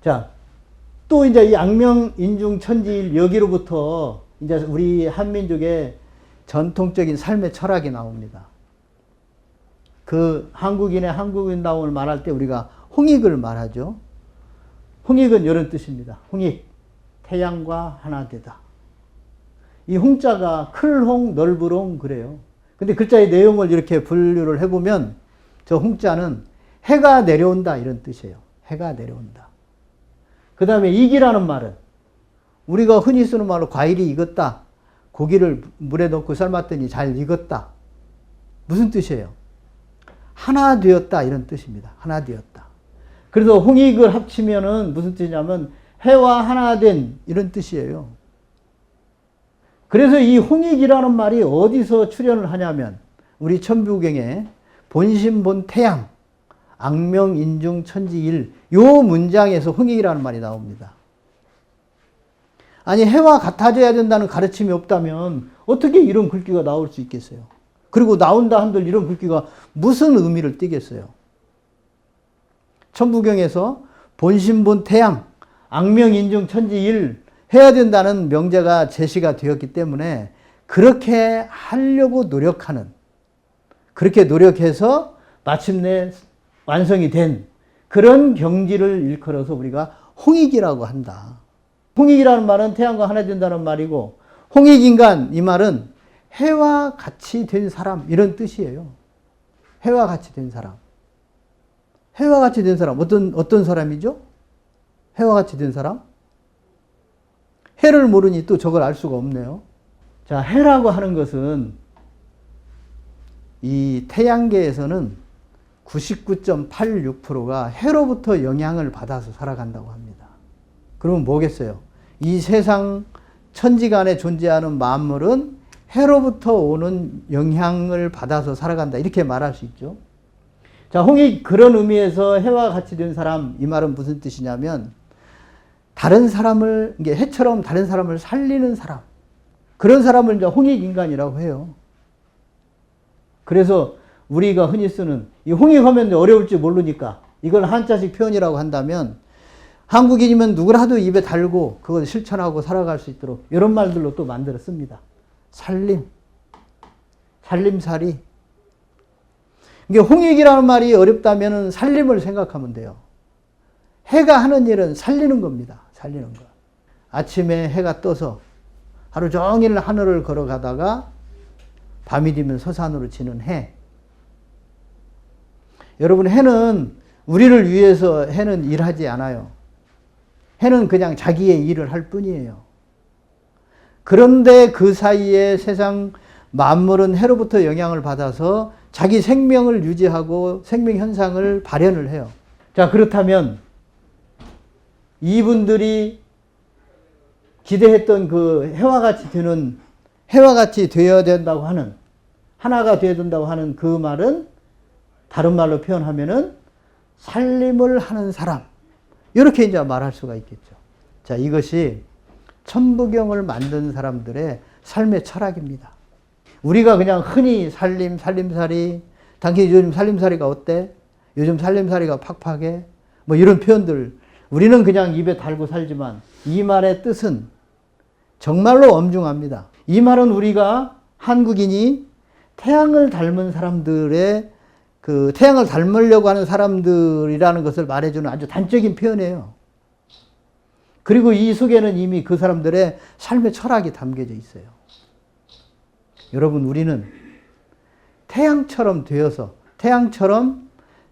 자, 또 이제 이 악명, 인중, 천지일 여기로부터 이제 우리 한민족의 전통적인 삶의 철학이 나옵니다. 그 한국인의 한국인다움을 말할 때 우리가 홍익을 말하죠. 홍익은 이런 뜻입니다. 홍익, 태양과 하나 되다. 이 홍자가 클홍, 넓으롱 그래요. 근데 글자의 내용을 이렇게 분류를 해보면 저 홍자는 해가 내려온다 이런 뜻이에요. 해가 내려온다. 그 다음에 익이라는 말은 우리가 흔히 쓰는 말로 과일이 익었다. 고기를 물에 넣고 삶았더니 잘 익었다. 무슨 뜻이에요? 하나 되었다 이런 뜻입니다. 하나 되었다. 그래서 홍익을 합치면은 무슨 뜻이냐면 해와 하나 된 이런 뜻이에요. 그래서 이 홍익이라는 말이 어디서 출현을 하냐면 우리 천부경에 본심, 태양, 악명, 인중, 천지일 요 문장에서 홍익이라는 말이 나옵니다. 아니 해와 같아져야 된다는 가르침이 없다면 어떻게 이런 글귀가 나올 수 있겠어요? 그리고 나온다 한들 이런 글귀가 무슨 의미를 띠겠어요? 천부경에서 본심, 태양, 악명, 인중, 천지일 해야 된다는 명제가 제시가 되었기 때문에 그렇게 하려고 노력하는, 그렇게 노력해서 마침내 완성이 된 그런 경지를 일컬어서 우리가 홍익이라고 한다. 홍익이라는 말은 태양과 하나 된다는 말이고, 홍익인간 이 말은 해와 같이 된 사람 이런 뜻이에요. 해와 같이 된 사람. 해와 같이 된 사람 어떤 사람이죠? 해와 같이 된 사람? 해를 모르니 또 저걸 알 수가 없네요. 자, 해라고 하는 것은 이 태양계에서는 99.86%가 해로부터 영향을 받아서 살아간다고 합니다. 그러면 뭐겠어요? 이 세상 천지간에 존재하는 만물은 해로부터 오는 영향을 받아서 살아간다. 이렇게 말할 수 있죠. 자, 홍익 그런 의미에서 해와 같이 된 사람 이 말은 무슨 뜻이냐면 다른 사람을 이게 해처럼 다른 사람을 살리는 사람 그런 사람을 이제 홍익 인간이라고 해요. 그래서 우리가 흔히 쓰는 이 홍익하면 어려울지 모르니까 이걸 한자식 표현이라고 한다면 한국인이면 누구라도 입에 달고 그걸 실천하고 살아갈 수 있도록 이런 말들로 또 만들어 씁니다. 살림, 살림살이. 이게 홍익이라는 말이 어렵다면 살림을 생각하면 돼요. 해가 하는 일은 살리는 겁니다. 살리는 거. 아침에 해가 떠서 하루 종일 하늘을 걸어가다가 밤이 되면 서산으로 지는 해. 여러분, 해는 우리를 위해서 해는 일하지 않아요. 해는 그냥 자기의 일을 할 뿐이에요. 그런데 그 사이에 세상 만물은 해로부터 영향을 받아서 자기 생명을 유지하고 생명 현상을 발현을 해요. 자, 그렇다면 이분들이 기대했던 그 해와 같이 되는, 해와 같이 되어야 된다고 하는, 하나가 되어야 된다고 하는 그 말은 다른 말로 표현하면은 살림을 하는 사람. 이렇게 이제 말할 수가 있겠죠. 자, 이것이 천부경을 만든 사람들의 삶의 철학입니다. 우리가 그냥 흔히 살림, 살림살이, 당신 요즘 살림살이가 어때? 요즘 살림살이가 팍팍해? 뭐 이런 표현들 우리는 그냥 입에 달고 살지만 이 말의 뜻은 정말로 엄중합니다. 이 말은 우리가 한국인이 태양을 닮은 사람들의 그 태양을 닮으려고 하는 사람들이라는 것을 말해주는 아주 단적인 표현이에요. 그리고 이 속에는 이미 그 사람들의 삶의 철학이 담겨져 있어요. 여러분, 우리는 태양처럼 되어서 태양처럼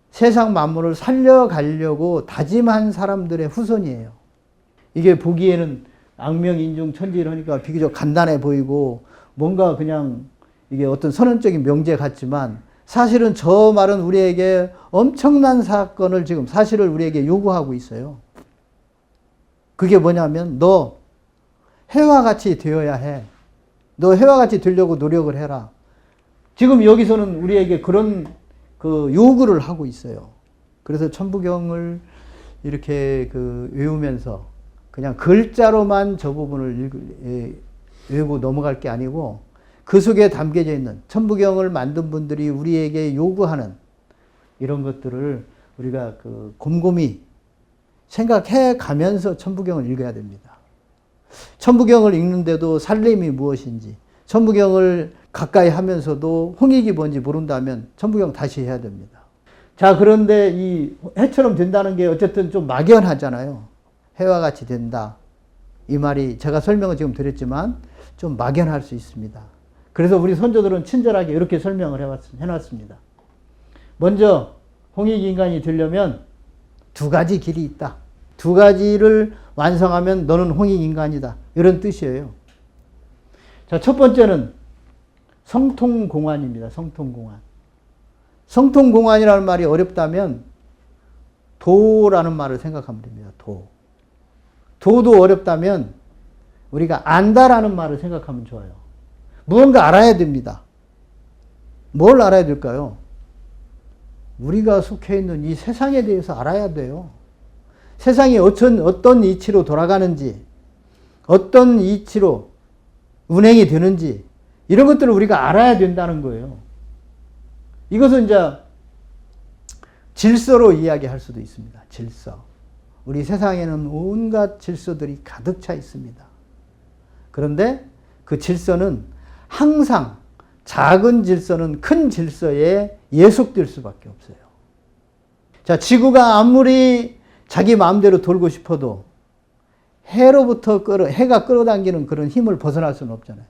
세상 만물을 살려가려고 다짐한 사람들의 후손이에요. 이게 보기에는 악명, 인중, 천지 이러니까 비교적 간단해 보이고 뭔가 그냥 이게 어떤 선언적인 명제 같지만 사실은 저 말은 우리에게 엄청난 사건을 지금 사실을 우리에게 요구하고 있어요. 그게 뭐냐면 너 해와 같이 되어야 해. 너 해와 같이 되려고 노력을 해라. 지금 여기서는 우리에게 그런 그 요구를 하고 있어요. 그래서 천부경을 이렇게 외우면서 그냥 글자로만 저 부분을 외우고 넘어갈 게 아니고 그 속에 담겨져 있는 천부경을 만든 분들이 우리에게 요구하는 이런 것들을 우리가 곰곰이 생각해 가면서 천부경을 읽어야 됩니다. 천부경을 읽는데도 살림이 무엇인지, 천부경을 가까이 하면서도 홍익이 뭔지 모른다면 천부경 다시 해야 됩니다. 자, 그런데 이 해처럼 된다는 게 어쨌든 좀 막연하잖아요. 해와 같이 된다. 이 말이 제가 설명을 지금 드렸지만 좀 막연할 수 있습니다. 그래서 우리 선조들은 친절하게 이렇게 설명을 해놨습니다. 먼저 홍익인간이 되려면 두 가지 길이 있다. 두 가지를 완성하면 너는 홍익인간이다. 이런 뜻이에요. 자, 첫 번째는 성통공안입니다. 성통공안. 성통공안이라는 말이 어렵다면 도라는 말을 생각하면 됩니다. 도. 도도 어렵다면 우리가 안다라는 말을 생각하면 좋아요. 무언가 알아야 됩니다. 뭘 알아야 될까요? 우리가 속해 있는 이 세상에 대해서 알아야 돼요. 세상이 어떤 이치로 돌아가는지, 어떤 이치로 운행이 되는지, 이런 것들을 우리가 알아야 된다는 거예요. 이것은 이제 질서로 이야기할 수도 있습니다. 질서. 우리 세상에는 온갖 질서들이 가득 차 있습니다. 그런데 그 질서는 항상 작은 질서는 큰 질서에 예속될 수밖에 없어요. 자, 지구가 아무리 자기 마음대로 돌고 싶어도 해가 끌어당기는 그런 힘을 벗어날 수는 없잖아요.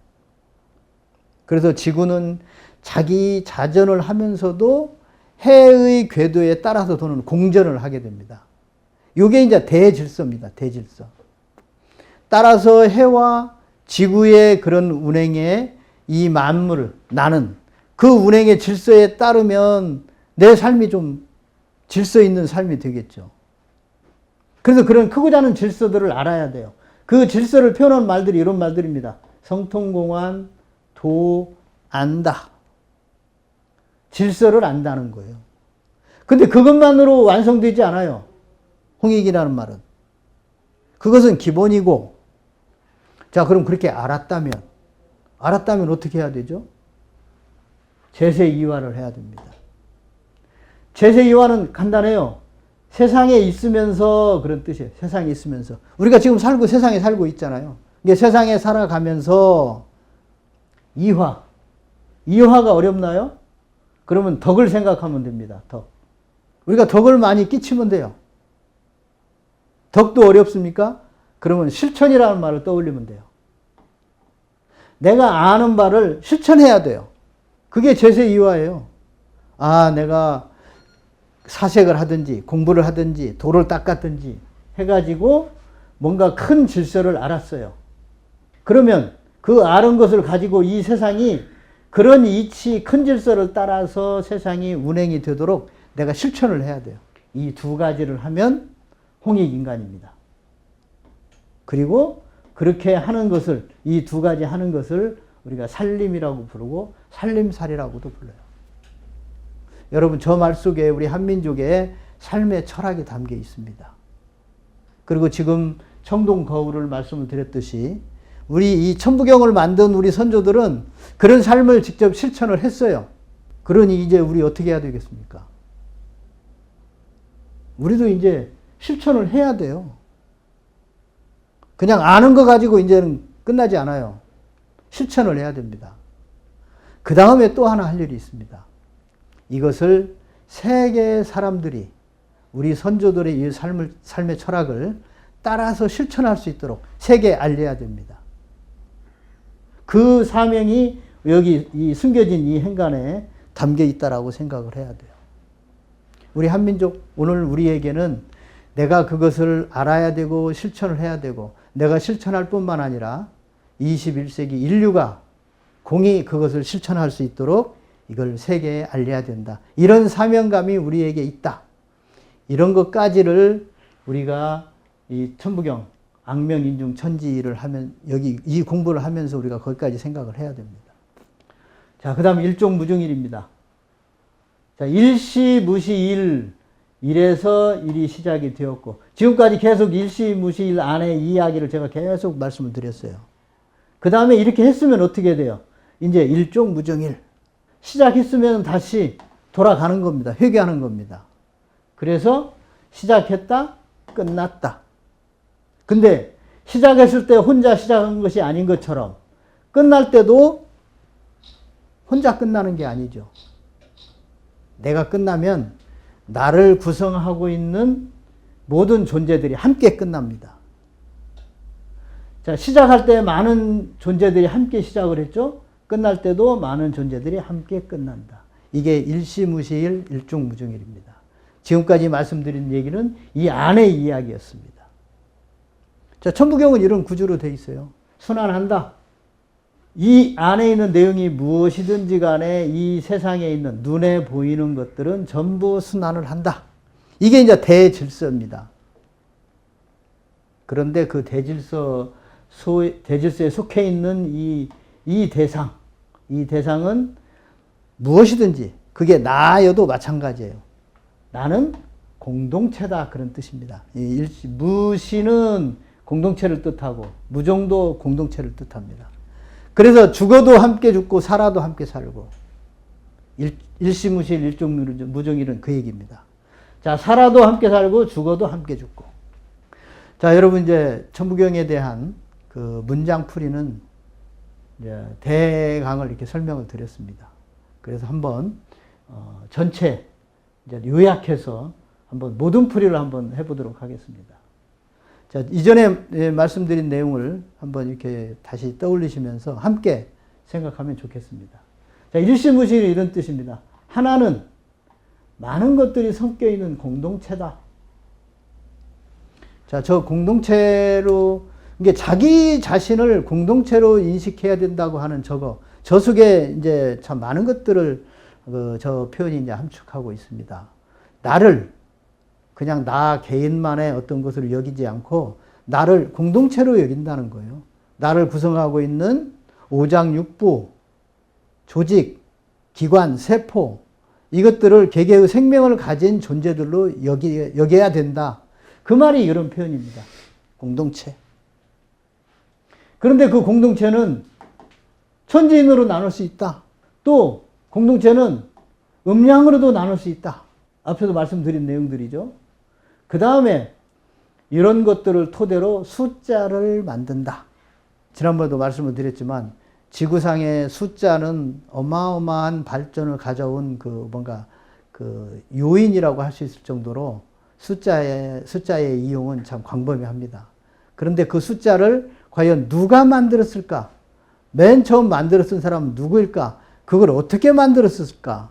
그래서 지구는 자기 자전을 하면서도 해의 궤도에 따라서 도는 공전을 하게 됩니다. 이게 이제 대질서입니다. 대질서. 따라서 해와 지구의 그런 운행에 이 만물을, 나는 그 운행의 질서에 따르면 내 삶이 좀 질서 있는 삶이 되겠죠. 그래서 그런 크고 작은 질서들을 알아야 돼요. 그 질서를 표현한 말들이 이런 말들입니다. 성통공안, 도, 안다. 질서를 안다는 거예요. 근데 그것만으로 완성되지 않아요. 홍익이라는 말은. 그것은 기본이고, 자, 그럼 그렇게 알았다면 어떻게 해야 되죠? 제세이화를 해야 됩니다. 제세이화는 간단해요. 세상에 있으면서 그런 뜻이에요. 세상에 있으면서. 우리가 지금 세상에 살고 있잖아요. 이게 세상에 살아가면서 이화가 어렵나요? 그러면 덕을 생각하면 됩니다. 덕. 우리가 덕을 많이 끼치면 돼요. 덕도 어렵습니까? 그러면 실천이라는 말을 떠올리면 돼요. 내가 아는 바를 실천해야 돼요. 그게 제세이화예요. 아, 내가 사색을 하든지 공부를 하든지 돌을 닦았든지 해가지고 뭔가 큰 질서를 알았어요. 그러면 그 아는 것을 가지고 이 세상이 그런 이치 큰 질서를 따라서 세상이 운행이 되도록 내가 실천을 해야 돼요. 이 두 가지를 하면 홍익인간입니다. 그리고 그렇게 하는 것을, 이 두 가지 하는 것을 우리가 살림이라고 부르고 살림살이라고도 불러요. 여러분, 저 말 속에 우리 한민족의 삶의 철학이 담겨 있습니다. 그리고 지금 청동 거울을 말씀을 드렸듯이 우리 이 천부경을 만든 우리 선조들은 그런 삶을 직접 실천을 했어요. 그러니 이제 우리 어떻게 해야 되겠습니까? 우리도 이제 실천을 해야 돼요. 그냥 아는 거 가지고 이제는 끝나지 않아요. 실천을 해야 됩니다. 그 다음에 또 하나 할 일이 있습니다. 이것을 세계 사람들이 우리 선조들의 이 삶의 철학을 따라서 실천할 수 있도록 세계에 알려야 됩니다. 그 사명이 여기 이 숨겨진 이 행간에 담겨 있다라고 생각을 해야 돼요. 우리 한민족, 오늘 우리에게는 내가 그것을 알아야 되고 실천을 해야 되고 내가 실천할 뿐만 아니라 21세기 인류가 공히 그것을 실천할 수 있도록 이걸 세계에 알려야 된다. 이런 사명감이 우리에게 있다. 이런 것까지를 우리가 이 천부경, 악명인중 천지를 하면, 여기 이 공부를 하면서 우리가 거기까지 생각을 해야 됩니다. 자, 그 다음 일종무중일입니다. 자, 일시무시일, 일에서 일이 시작이 되었고, 지금까지 계속 일시무시일 안에 이야기를 제가 계속 말씀을 드렸어요. 그 다음에 이렇게 했으면 어떻게 돼요? 이제 일종무중일. 시작했으면 다시 돌아가는 겁니다. 회개하는 겁니다. 그래서 시작했다, 끝났다. 근데 시작했을 때 혼자 시작한 것이 아닌 것처럼 끝날 때도 혼자 끝나는 게 아니죠. 내가 끝나면 나를 구성하고 있는 모든 존재들이 함께 끝납니다. 자, 시작할 때 많은 존재들이 함께 시작을 했죠. 끝날 때도 많은 존재들이 함께 끝난다. 이게 일시무시일 일중무중일입니다. 지금까지 말씀드린 얘기는 이 안의 이야기였습니다. 자, 천부경은 이런 구조로 되어 있어요. 순환한다. 이 안에 있는 내용이 무엇이든지 간에 이 세상에 있는 눈에 보이는 것들은 전부 순환을 한다. 이게 이제 대질서입니다. 그런데 그 대질서에 속해 있는 이 대상은 무엇이든지 그게 나여도 마찬가지예요. 나는 공동체다 그런 뜻입니다. 무시는 공동체를 뜻하고 무종도 공동체를 뜻합니다. 그래서 죽어도 함께 죽고 살아도 함께 살고 일시무실 일종무종일은 그 얘기입니다. 자, 살아도 함께 살고 죽어도 함께 죽고. 자, 여러분 이제 천부경에 대한 그 문장풀이는 이제 대강을 이렇게 설명을 드렸습니다. 그래서 한번 전체 이제 요약해서 한번 모든 풀이를 한번 해보도록 하겠습니다. 자, 이전에 말씀드린 내용을 한번 이렇게 다시 떠올리시면서 함께 생각하면 좋겠습니다. 자, 일시무실이 이런 뜻입니다. 하나는 많은 것들이 섞여 있는 공동체다. 자, 저 공동체로, 이게 자기 자신을 공동체로 인식해야 된다고 하는 저 속에 이제 참 많은 것들을 저 표현이 이제 함축하고 있습니다. 나를 그냥 나 개인만의 어떤 것으로 여기지 않고 나를 공동체로 여긴다는 거예요. 나를 구성하고 있는 오장육부, 조직, 기관, 세포 이것들을 개개의 생명을 가진 존재들로 여겨야 된다. 그 말이 이런 표현입니다. 공동체. 그런데 그 공동체는 천지인으로 나눌 수 있다. 또 공동체는 음양으로도 나눌 수 있다. 앞에서 말씀드린 내용들이죠. 그 다음에 이런 것들을 토대로 숫자를 만든다. 지난번에도 말씀을 드렸지만 지구상의 숫자는 어마어마한 발전을 가져온 그 요인이라고 할 수 있을 정도로 숫자의 이용은 참 광범위합니다. 그런데 그 숫자를 과연 누가 만들었을까? 맨 처음 만들었던 사람은 누구일까? 그걸 어떻게 만들었을까?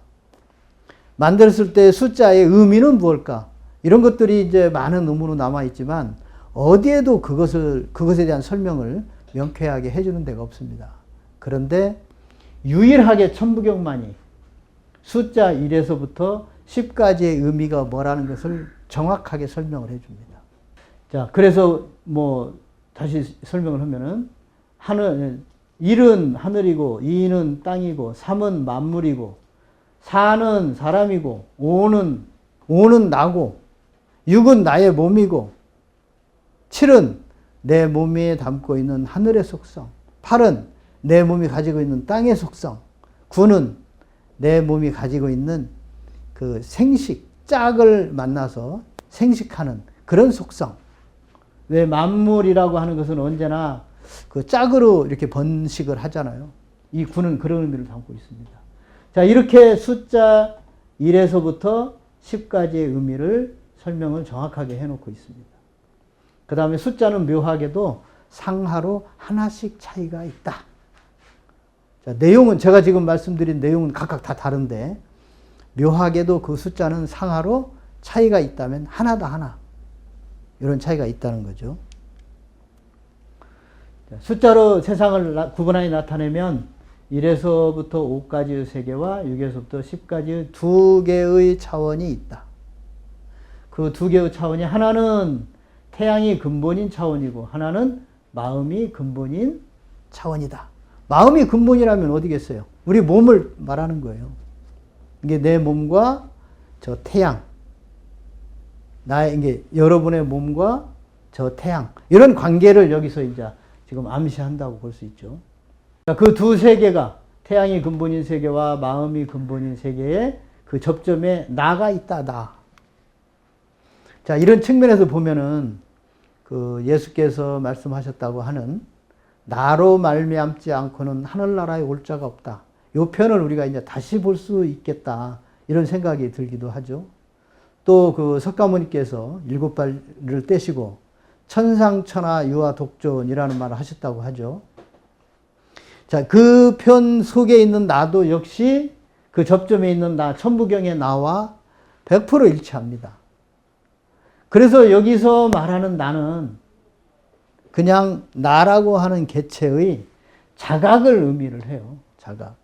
만들었을 때 숫자의 의미는 무엇일까? 이런 것들이 이제 많은 의문으로 남아있지만 어디에도 그것에 대한 설명을 명쾌하게 해주는 데가 없습니다. 그런데 유일하게 천부경만이 숫자 1에서부터 10까지의 의미가 뭐라는 것을 정확하게 설명을 해줍니다. 자, 그래서 다시 설명을 하면은 1은 하늘이고 2는 땅이고 3은 만물이고 4는 사람이고 5는 나고 6은 나의 몸이고 7은 내 몸에 담고 있는 하늘의 속성 8은 내 몸이 가지고 있는 땅의 속성 9는 내 몸이 가지고 있는 그 생식, 짝을 만나서 생식하는 그런 속성. 왜 만물이라고 하는 것은 언제나 그 짝으로 이렇게 번식을 하잖아요. 이 9는 그런 의미를 담고 있습니다. 자, 이렇게 숫자 1에서부터 10까지의 의미를 설명을 정확하게 해놓고 있습니다. 그 다음에 숫자는 묘하게도 상하로 하나씩 차이가 있다. 자, 내용은 제가 지금 말씀드린 내용은 각각 다 다른데 묘하게도 그 숫자는 상하로 차이가 있다면 하나다 하나. 이런 차이가 있다는 거죠. 자, 숫자로 세상을 구분하여 나타내면 1에서부터 5까지의 세계와 6에서부터 10까지의 두 개의 차원이 있다. 그 두 개의 차원이 하나는 태양이 근본인 차원이고 하나는 마음이 근본인 차원이다. 마음이 근본이라면 어디겠어요? 우리 몸을 말하는 거예요. 이게 내 몸과 저 태양, 이게 여러분의 몸과 저 태양, 이런 관계를 여기서 이제 지금 암시한다고 볼 수 있죠. 그 두 세계가 태양이 근본인 세계와 마음이 근본인 세계에 그 접점에 나가 있다, 나. 자, 이런 측면에서 보면은 그 예수께서 말씀하셨다고 하는 나로 말미암지 않고는 하늘나라에 올 자가 없다. 이 표현을 우리가 이제 다시 볼 수 있겠다. 이런 생각이 들기도 하죠. 또 그 석가모니께서 7발을 떼시고 천상천하 유아 독존이라는 말을 하셨다고 하죠. 자, 그 편 속에 있는 나도 역시 그 접점에 있는 나, 천부경의 나와 100% 일치합니다. 그래서 여기서 말하는 나는 그냥 나라고 하는 개체의 자각을 의미를 해요. 자각.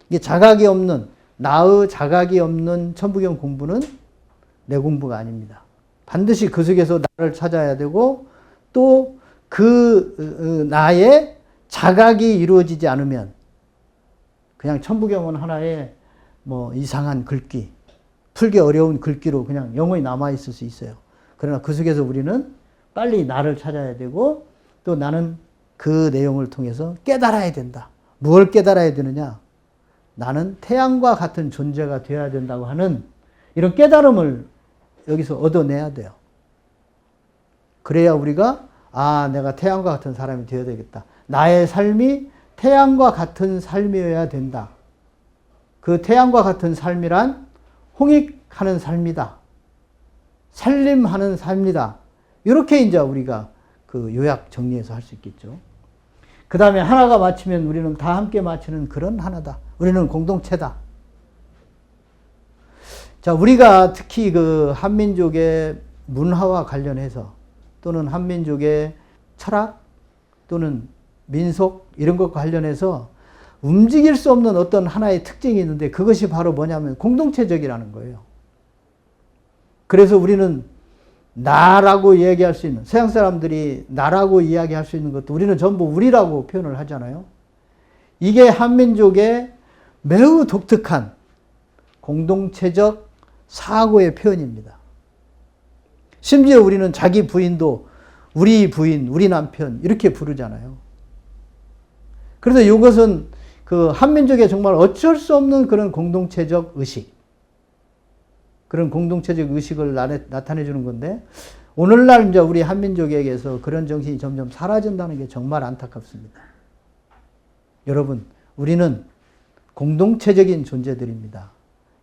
이게 자각이 없는, 나의 자각이 없는 천부경 공부는 내 공부가 아닙니다. 반드시 그 속에서 나를 찾아야 되고 또 그 나의 자각이 이루어지지 않으면 그냥 천부경은 하나의 뭐 이상한 글귀, 풀기 어려운 글귀로 그냥 영원히 남아있을 수 있어요. 그러나 그 속에서 우리는 빨리 나를 찾아야 되고 또 나는 그 내용을 통해서 깨달아야 된다. 무엇을 깨달아야 되느냐? 나는 태양과 같은 존재가 되어야 된다고 하는 이런 깨달음을 여기서 얻어내야 돼요. 그래야 우리가 내가 태양과 같은 사람이 되어야 되겠다. 나의 삶이 태양과 같은 삶이어야 된다. 그 태양과 같은 삶이란 홍익하는 삶이다. 살림하는 삶이다. 이렇게 이제 우리가 그 요약 정리해서 할 수 있겠죠. 그 다음에 하나가 마치면 우리는 다 함께 마치는 그런 하나다. 우리는 공동체다. 자, 우리가 특히 그 한민족의 문화와 관련해서 또는 한민족의 철학 또는 민속 이런 것과 관련해서 움직일 수 없는 어떤 하나의 특징이 있는데 그것이 바로 뭐냐면 공동체적이라는 거예요. 그래서 우리는 나라고 이야기할 수 있는, 서양 사람들이 나라고 이야기할 수 있는 것도 우리는 전부 우리라고 표현을 하잖아요. 이게 한민족의 매우 독특한 공동체적 사고의 표현입니다. 심지어 우리는 자기 부인도 우리 부인, 우리 남편 이렇게 부르잖아요. 그래서 이것은 그 한민족의 정말 어쩔 수 없는 그런 공동체적 의식, 그런 공동체적 의식을 나타내 주는 건데 오늘날 이제 우리 한민족에게서 그런 정신이 점점 사라진다는 게 정말 안타깝습니다. 여러분, 우리는 공동체적인 존재들입니다.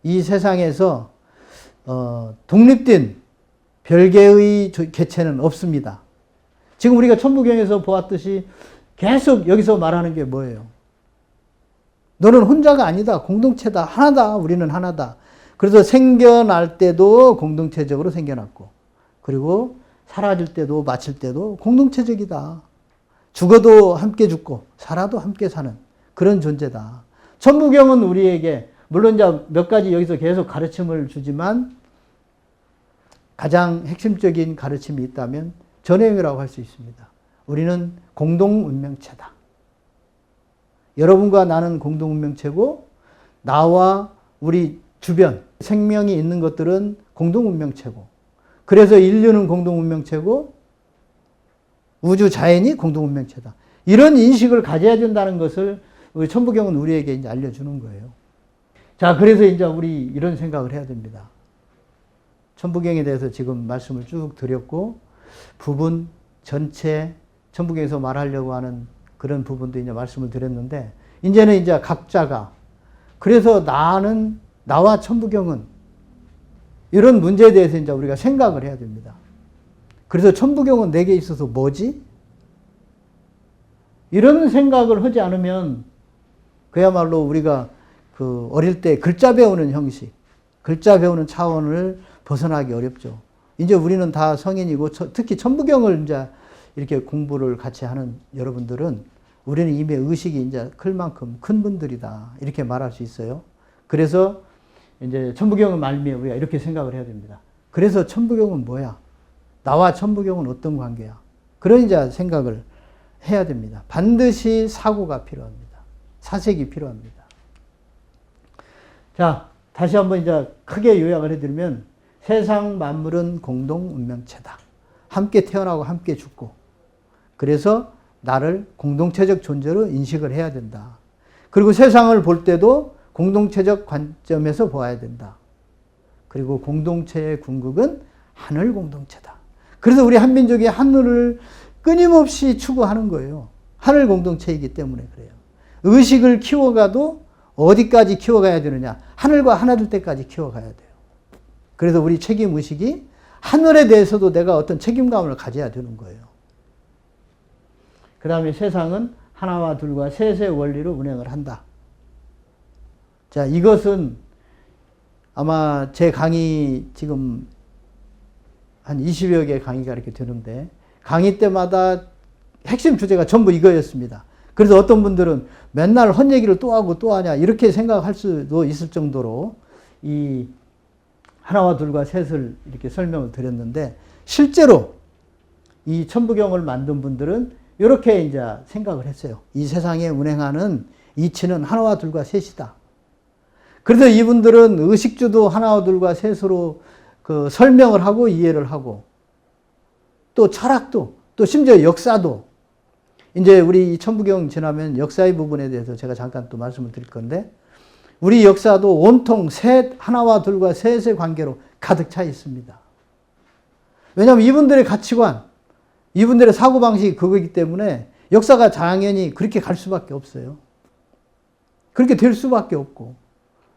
이 세상에서 독립된 별개의 개체는 없습니다. 지금 우리가 천부경에서 보았듯이 계속 여기서 말하는 게 뭐예요? 너는 혼자가 아니다. 공동체다. 하나다. 우리는 하나다. 그래서 생겨날 때도 공동체적으로 생겨났고 그리고 사라질 때도 마칠 때도 공동체적이다. 죽어도 함께 죽고 살아도 함께 사는 그런 존재다. 천부경은 우리에게 물론 이제 몇 가지 여기서 계속 가르침을 주지만 가장 핵심적인 가르침이 있다면 전행이라고 할 수 있습니다. 우리는 공동운명체다. 여러분과 나는 공동운명체고 나와 우리 주변 생명이 있는 것들은 공동운명체고 그래서 인류는 공동운명체고 우주 자연이 공동운명체다. 이런 인식을 가져야 된다는 것을 우리 천부경은 우리에게 이제 알려주는 거예요. 자, 그래서 이제 우리 이런 생각을 해야 됩니다. 천부경에 대해서 지금 말씀을 쭉 드렸고 부분 전체 천부경에서 말하려고 하는 그런 부분도 이제 말씀을 드렸는데 이제는 이제 각자가 그래서 나와 천부경은 이런 문제에 대해서 이제 우리가 생각을 해야 됩니다. 그래서 천부경은 내게 있어서 뭐지? 이런 생각을 하지 않으면 그야말로 우리가 그 어릴 때 글자 배우는 형식, 글자 배우는 차원을 벗어나기 어렵죠. 이제 우리는 다 성인이고 특히 천부경을 이제 이렇게 공부를 같이 하는 여러분들은 우리는 이미 의식이 이제 클 만큼 큰 분들이다. 이렇게 말할 수 있어요. 그래서 이제 천부경을 말미에 우리가 이렇게 생각을 해야 됩니다. 그래서 천부경은 뭐야? 나와 천부경은 어떤 관계야? 그런 이제 생각을 해야 됩니다. 반드시 사고가 필요합니다. 사색이 필요합니다. 자, 다시 한번 이제 크게 요약을 해드리면 세상 만물은 공동 운명체다. 함께 태어나고 함께 죽고 그래서 나를 공동체적 존재로 인식을 해야 된다. 그리고 세상을 볼 때도 공동체적 관점에서 보아야 된다. 그리고 공동체의 궁극은 하늘 공동체다. 그래서 우리 한민족이 하늘을 끊임없이 추구하는 거예요. 하늘 공동체이기 때문에 그래요. 의식을 키워가도 어디까지 키워가야 되느냐? 하늘과 하나 될 때까지 키워가야 돼요. 그래서 우리 책임의식이 하늘에 대해서도 내가 어떤 책임감을 가져야 되는 거예요. 그 다음에 세상은 하나와 둘과 셋의 원리로 운행을 한다. 자, 이것은 아마 제 강의 지금 한 20여 개 강의가 이렇게 되는데 강의 때마다 핵심 주제가 전부 이거였습니다. 그래서 어떤 분들은 맨날 헛 얘기를 또 하고 또 하냐 이렇게 생각할 수도 있을 정도로 이 하나와 둘과 셋을 이렇게 설명을 드렸는데 실제로 이 천부경을 만든 분들은 이렇게 이제 생각을 했어요. 이 세상에 운행하는 이치는 하나와 둘과 셋이다. 그래서 이분들은 의식주도 하나와 둘과 셋으로 그 설명을 하고 이해를 하고 또 철학도 또 심지어 역사도 이제 우리 이 천부경 지나면 역사의 부분에 대해서 제가 잠깐 또 말씀을 드릴 건데 우리 역사도 온통 셋, 하나와 둘과 셋의 관계로 가득 차 있습니다. 왜냐하면 이분들의 가치관, 이분들의 사고방식이 그거기 때문에 역사가 당연히 그렇게 갈 수밖에 없어요. 그렇게 될 수밖에 없고.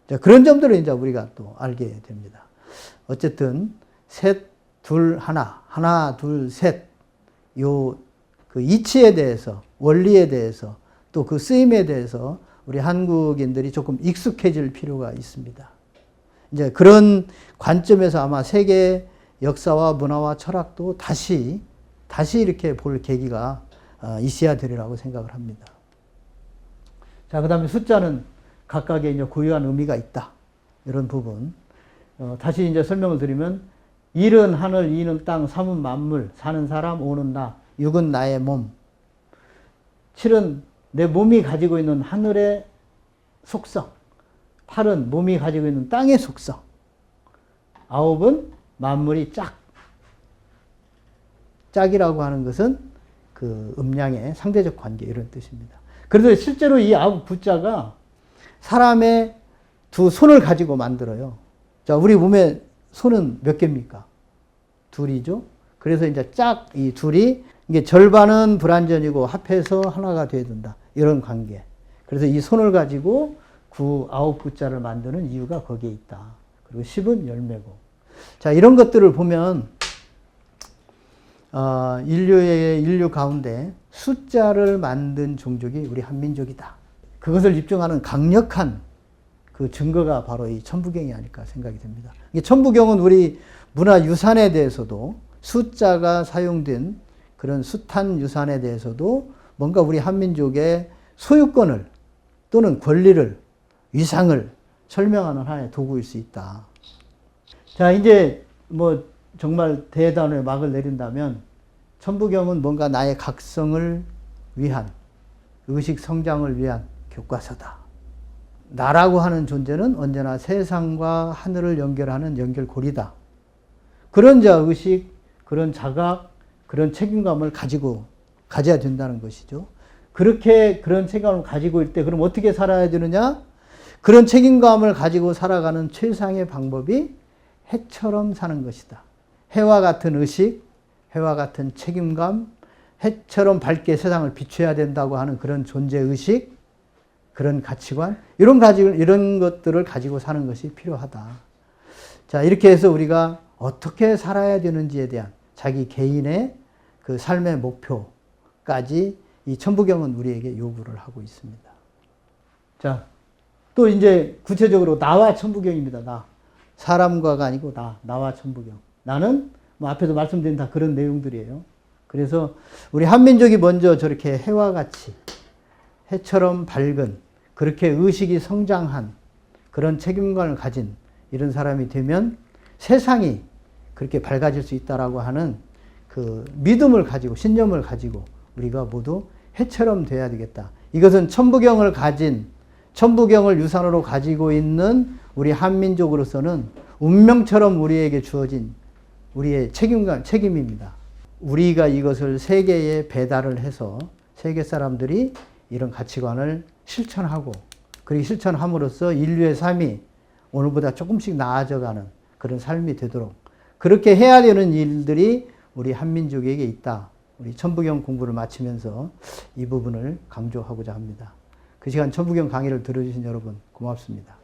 자, 그런 점들을 이제 우리가 또 알게 됩니다. 어쨌든, 셋, 둘, 하나, 하나, 둘, 셋, 그 이치에 대해서, 원리에 대해서, 또 그 쓰임에 대해서 우리 한국인들이 조금 익숙해질 필요가 있습니다. 이제 그런 관점에서 아마 세계 역사와 문화와 철학도 다시 이렇게 볼 계기가 있어야 되리라고 생각을 합니다. 자, 그 다음에 숫자는 각각의 이제 고유한 의미가 있다. 이런 부분. 다시 이제 설명을 드리면, 1은 하늘, 2는 땅, 3은 만물, 4는 사람, 5는 나, 6은 나의 몸, 7은 내 몸이 가지고 있는 하늘의 속성, 8은 몸이 가지고 있는 땅의 속성, 9은 만물이 짝이라고 하는 것은 그 음양의 상대적 관계 이런 뜻입니다. 그래서 실제로 이 9자가 사람의 두 손을 가지고 만들어요. 자, 우리 몸에 손은 몇 개입니까? 둘이죠. 그래서 이제 이 둘이 이게 절반은 불완전이고 합해서 하나가 되어야 된다. 이런 관계. 그래서 이 손을 가지고 9자를 만드는 이유가 거기에 있다. 그리고 10은 열매고. 자, 이런 것들을 보면 인류 가운데 숫자를 만든 종족이 우리 한민족이다. 그것을 입증하는 강력한 그 증거가 바로 이 천부경이 아닐까 생각이 됩니다. 이 천부경은 우리 문화유산에 대해서도 숫자가 사용된 그런 숫한 유산에 대해서도 뭔가 우리 한민족의 소유권을 또는 권리를, 위상을 설명하는 하나의 도구일 수 있다. 자, 이제 뭐 정말 대단의 막을 내린다면 천부경은 뭔가 나의 각성을 위한, 의식 성장을 위한 교과서다. 나라고 하는 존재는 언제나 세상과 하늘을 연결하는 연결고리다. 그런 의식, 그런 자각, 그런 책임감을 가져야 된다는 것이죠. 그런 책임감을 가지고 있을 때 그럼 어떻게 살아야 되느냐? 그런 책임감을 가지고 살아가는 최상의 방법이 해처럼 사는 것이다. 해와 같은 의식, 해와 같은 책임감, 해처럼 밝게 세상을 비춰야 된다고 하는 그런 존재의식, 그런 가치관, 이런 것들을 가지고 사는 것이 필요하다. 자, 이렇게 해서 우리가 어떻게 살아야 되는지에 대한 자기 개인의 그 삶의 목표까지 이 천부경은 우리에게 요구를 하고 있습니다. 자, 또 이제 구체적으로 나와 천부경입니다. 나. 사람과가 아니고 나와 천부경. 나는 뭐 앞에서 말씀드린 다 그런 내용들이에요. 그래서 우리 한민족이 먼저 저렇게 해와 같이 해처럼 밝은 그렇게 의식이 성장한 그런 책임감을 가진 이런 사람이 되면 세상이 그렇게 밝아질 수 있다라고 하는 그 믿음을 가지고 신념을 가지고 우리가 모두 해처럼 돼야 되겠다. 이것은 천부경을 유산으로 가지고 있는 우리 한민족으로서는 운명처럼 우리에게 주어진 우리의 책임입니다. 우리가 이것을 세계에 배달을 해서 세계 사람들이 이런 가치관을 실천하고 그리고 실천함으로써 인류의 삶이 오늘보다 조금씩 나아져가는 그런 삶이 되도록 그렇게 해야 되는 일들이 우리 한민족에게 있다. 우리 천부경 공부를 마치면서 이 부분을 강조하고자 합니다. 그 시간 천부경 강의를 들어주신 여러분 고맙습니다.